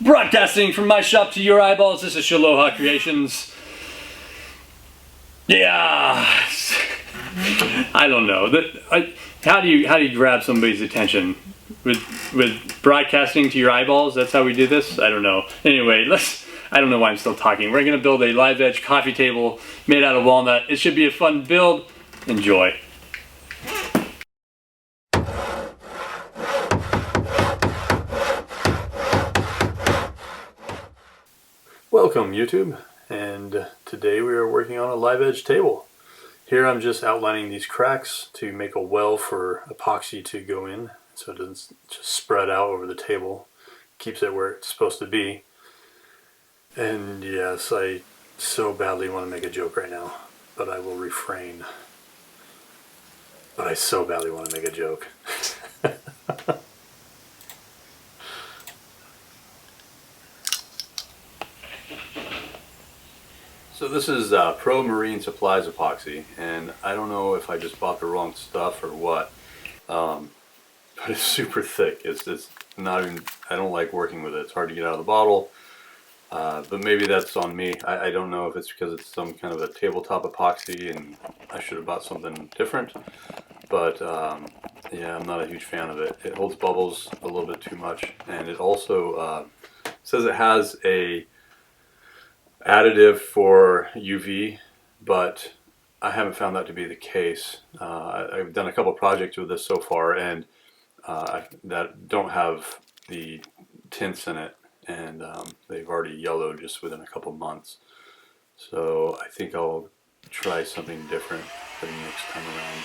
Broadcasting from my shop to your eyeballs, this is Shaloha Creations. Yeah, I don't know. How do you grab somebody's attention? With broadcasting to your eyeballs? That's how we do this? I don't know. Anyway, I don't know why I'm still talking. We're gonna build a live edge coffee table made out of walnut. It should be a fun build. Enjoy. Welcome YouTube, and today we are working on a live edge table. Here I'm just outlining these cracks to make a well for epoxy to go in so it doesn't just spread out over the table. Keeps it where it's supposed to be. And yes, I so badly want to make a joke right now, but I will refrain. But I so badly want to make a joke. So this is Pro Marine Supplies epoxy, and I don't know if I just bought the wrong stuff or what, but it's super thick. It's not even, I don't like working with it. It's hard to get out of the bottle, but maybe that's on me. I don't know if it's because it's some kind of a tabletop epoxy and I should have bought something different, but yeah, I'm not a huge fan of it. It holds bubbles a little bit too much, and it also says it has a additive for UV, but I haven't found that to be the case. I've done a couple projects with this so far, and that don't have the tints in it, and they've already yellowed just within a couple months. So I think I'll try something different the next time around.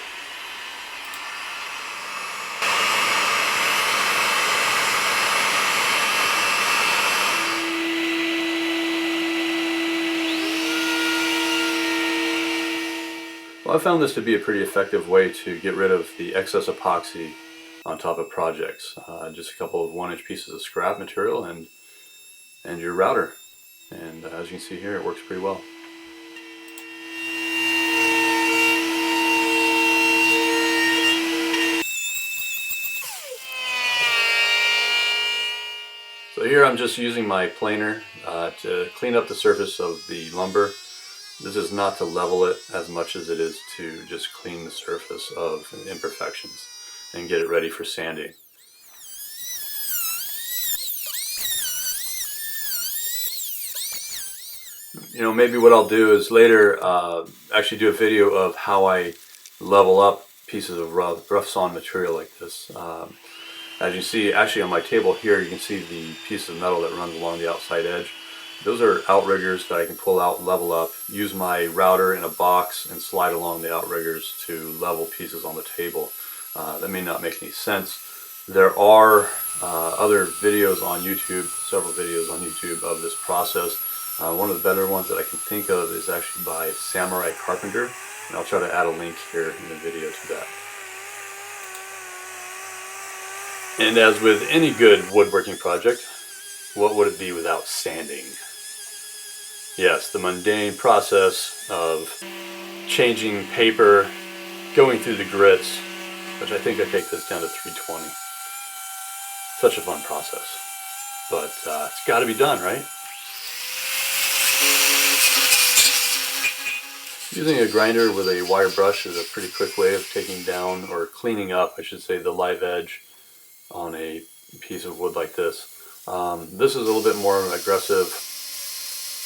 Well, I found this to be a pretty effective way to get rid of the excess epoxy on top of projects. Just a couple of 1-inch pieces of scrap material and your router. And as you can see here, it works pretty well. So here I'm just using my planer to clean up the surface of the lumber. This is not to level it as much as it is to just clean the surface of imperfections and get it ready for sanding. You know, maybe what I'll do is later actually do a video of how I level up pieces of rough sawn material like this. As you see, actually on my table here, you can see the piece of metal that runs along the outside edge. Those are outriggers that I can pull out, level up, use my router in a box and slide along the outriggers to level pieces on the table. That may not make any sense. There are other videos on YouTube, several videos on YouTube of this process. One of the better ones that I can think of is actually by Samurai Carpenter, and I'll try to add a link here in the video to that. And as with any good woodworking project, what would it be without sanding? Yes, the mundane process of changing paper, going through the grits, which I think I take this down to 320. Such a fun process, but it's got to be done, right? Using a grinder with a wire brush is a pretty quick way of taking down, or cleaning up, I should say, the live edge on a piece of wood like this. This is a little bit more aggressive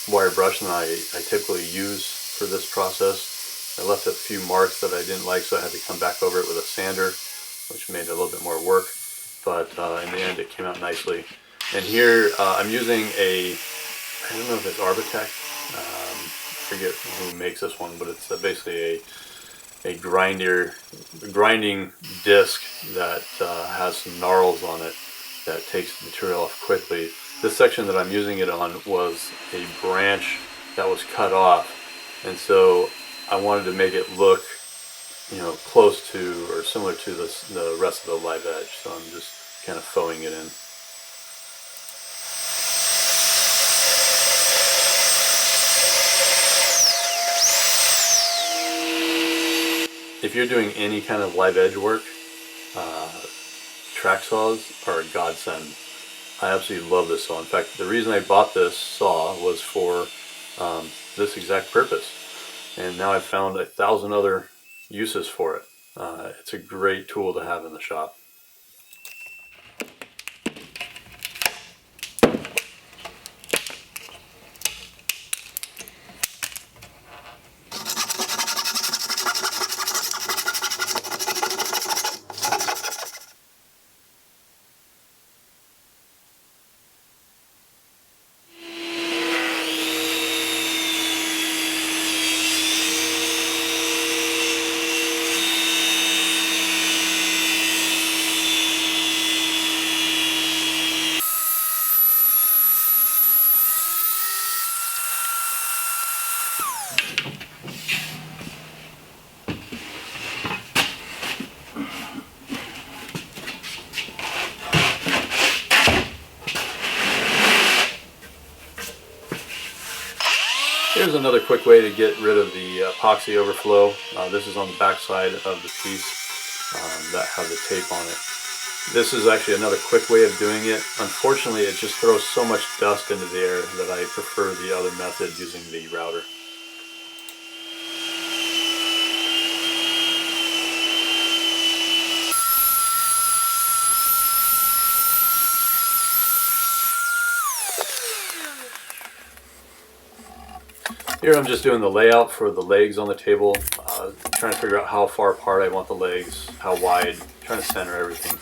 wire brush than I typically use for this process. I left a few marks that I didn't like, so I had to come back over it with a sander, which made it a little bit more work, but in the end it came out nicely. And here I'm using I don't know if it's Arbortech, I forget who makes this one, but it's basically a grinding disc that has some gnarls on it that takes the material off quickly. This section that I'm using it on was a branch that was cut off, and so I wanted to make it look, you know, close to or similar to the rest of the live edge, so I'm just kind of fauxing it in. If you're doing any kind of live edge work, track saws are a godsend. I absolutely love this saw. In fact, the reason I bought this saw was for this exact purpose. And now I've found 1,000 other uses for it. It's a great tool to have in the shop. Here's another quick way to get rid of the epoxy overflow. This is on the back side of the piece that has the tape on it. This is actually another quick way of doing it. Unfortunately, it just throws so much dust into the air that I prefer the other method using the router. Here I'm just doing the layout for the legs on the table, trying to figure out how far apart I want the legs, how wide, trying to center everything.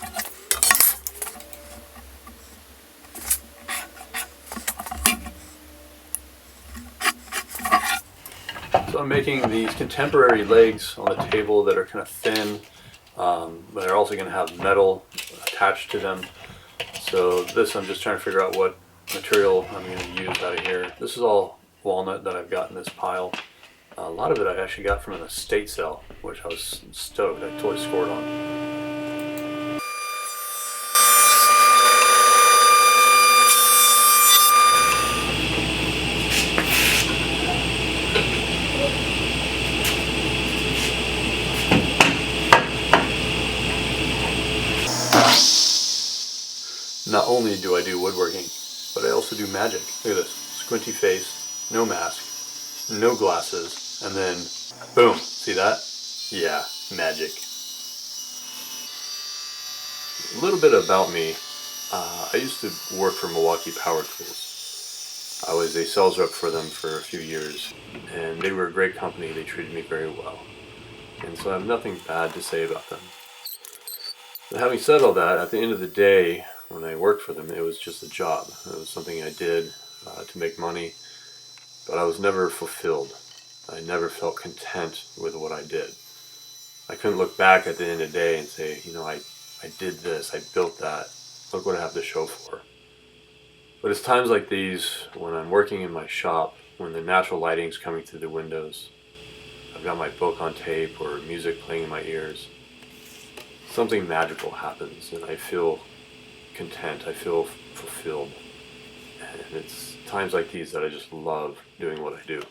So I'm making these contemporary legs on the table that are kind of thin, but they're also going to have metal attached to them. So this, I'm just trying to figure out what material I'm going to use out of here. This is all walnut that I've got in this pile. A lot of it I actually got from an estate sale, which I was stoked. I totally scored on. Not only do I do woodworking, but I also do magic. Look at this. Squinty face, no mask, no glasses, and then boom. See that? Yeah, magic. A little bit about me. I used to work for Milwaukee Power Tools. I was a sales rep for them for a few years, and they were a great company. They treated me very well. And so I have nothing bad to say about them. But having said all that, at the end of the day, when I worked for them, it was just a job. It was something I did to make money, but I was never fulfilled. I never felt content with what I did. I couldn't look back at the end of the day and say, you know, I did this, I built that, look what I have to show for. But it's times like these, when I'm working in my shop, when the natural lighting's coming through the windows, I've got my book on tape or music playing in my ears, something magical happens and I feel content, I feel fulfilled. And it's times like these that I just love doing what I do.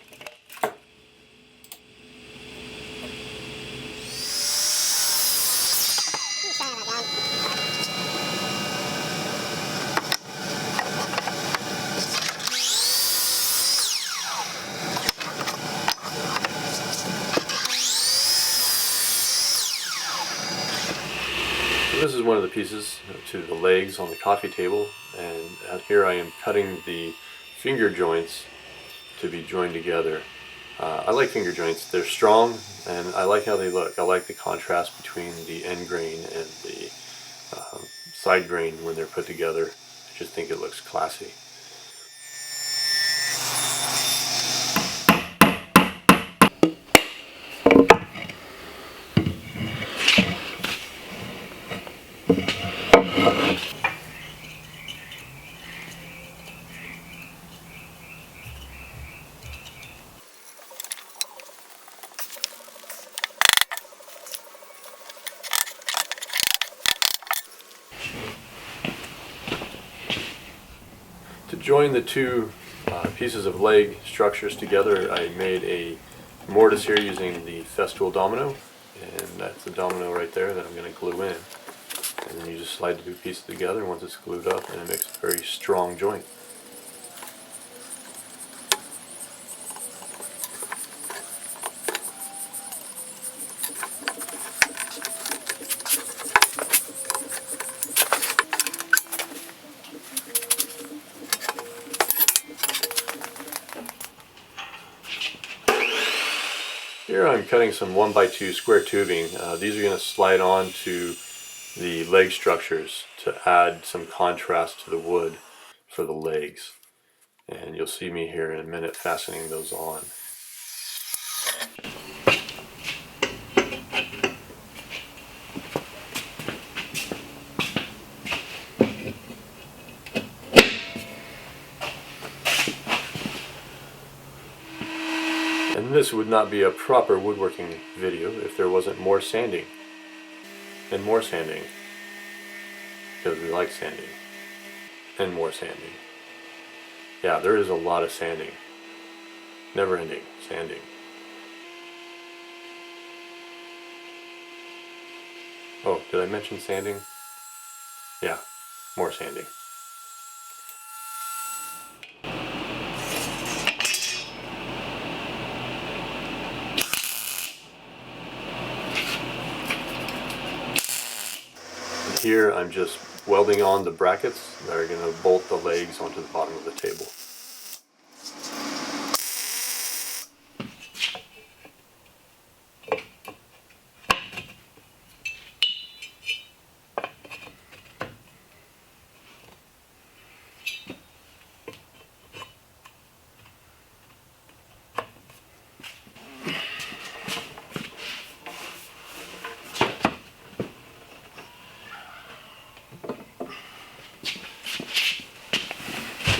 So this is one of the pieces to the legs on the coffee table, and here I am cutting the finger joints to be joined together. I like finger joints. They're strong and I like how they look. I like the contrast between the end grain and the side grain when they're put together. I just think it looks classy. To join the two pieces of leg structures together, I made a mortise here using the Festool domino, and that's the domino right there that I'm going to glue in. And And you just slide the two pieces together once it's glued up, and it makes a very strong joint. Here I'm cutting some 1x2 square tubing. These are going to slide on to the leg structures to add some contrast to the wood for the legs. And you'll see me here in a minute fastening those on. And this would not be a proper woodworking video if there wasn't more sanding. And more sanding. Because we like sanding. And more sanding. Yeah, there is a lot of sanding. Never ending sanding. Oh, did I mention sanding? Yeah, more sanding. Here I'm just welding on the brackets that are going to bolt the legs onto the bottom of the table.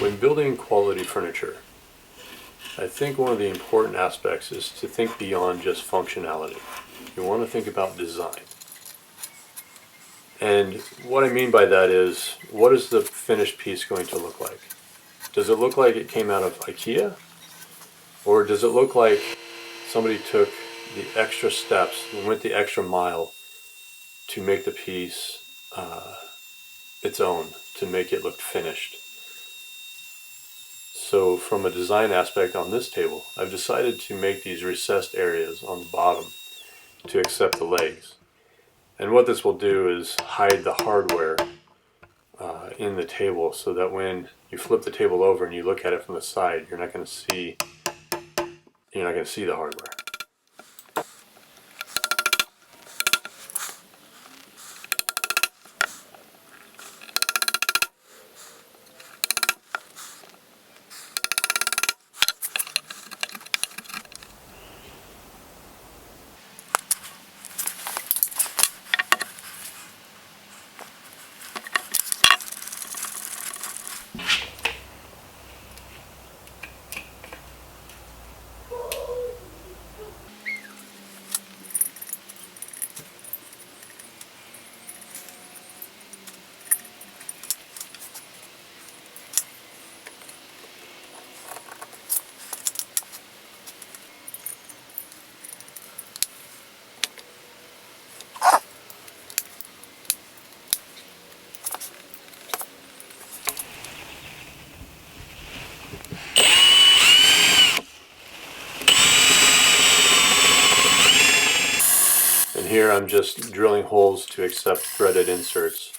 When building quality furniture, I think one of the important aspects is to think beyond just functionality. You want to think about design. And what I mean by that is, what is the finished piece going to look like? Does it look like it came out of IKEA? Or does it look like somebody took the extra steps and went the extra mile to make the piece its own, to make it look finished? So from a design aspect on this table, I've decided to make these recessed areas on the bottom to accept the legs. And what this will do is hide the hardware in the table, so that when you flip the table over and you look at it from the side, you're not going to see the hardware. And here I'm just drilling holes to accept threaded inserts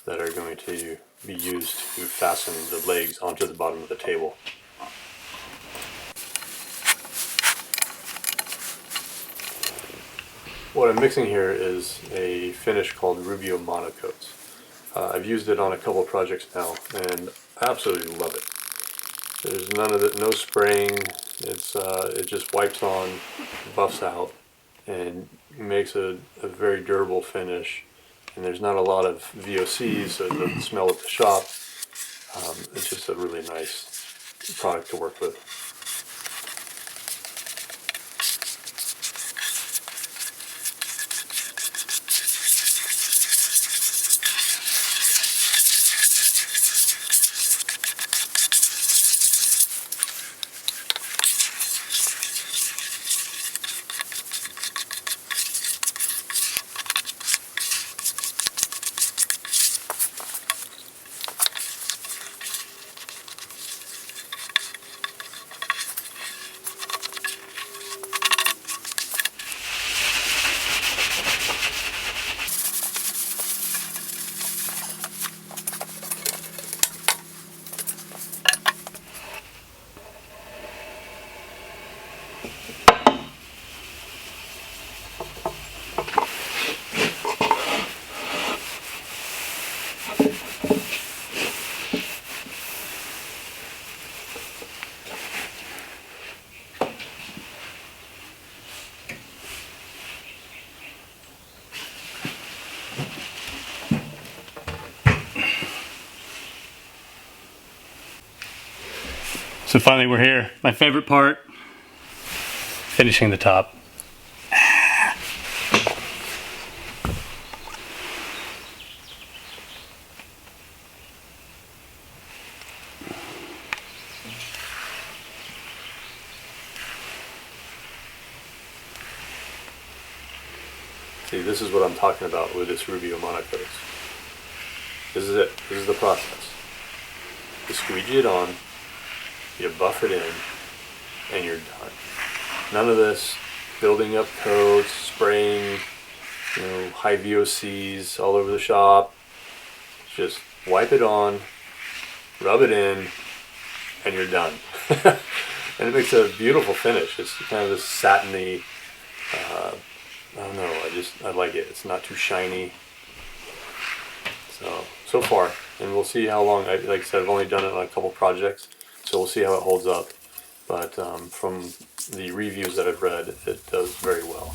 that are going to be used to fasten the legs onto the bottom of the table. What I'm mixing here is a finish called Rubio Monocoats. I've used it on a couple of projects now and I absolutely love it. There's none of it, no spraying. It just wipes on, buffs out, and makes a very durable finish. And there's not a lot of VOCs, so it doesn't smell at the shop. It's just a really nice product to work with. So finally we're here. My favorite part, finishing the top. See, this is what I'm talking about with this Rubio monocoats. This is it. This is the process. You squeegee it on, you buff it in, and you're done. None of this building up coats, spraying, high VOCs all over the shop. Just wipe it on, rub it in, and you're done. And it makes a beautiful finish. It's kind of this satiny, I don't know, I like it. It's not too shiny. So far, and we'll see how long. Like I said, I've only done it on a couple projects, so we'll see how it holds up. But from the reviews that I've read, it does very well.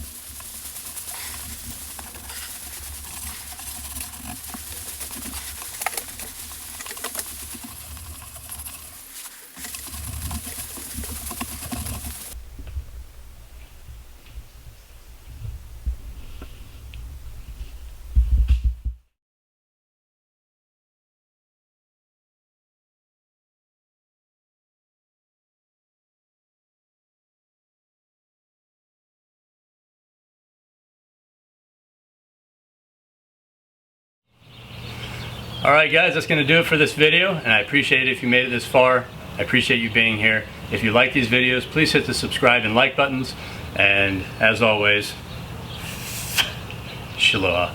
Alright guys, that's going to do it for this video, and I appreciate it if you made it this far. I appreciate you being here. If you like these videos, please hit the subscribe and like buttons, and as always, Shaloha.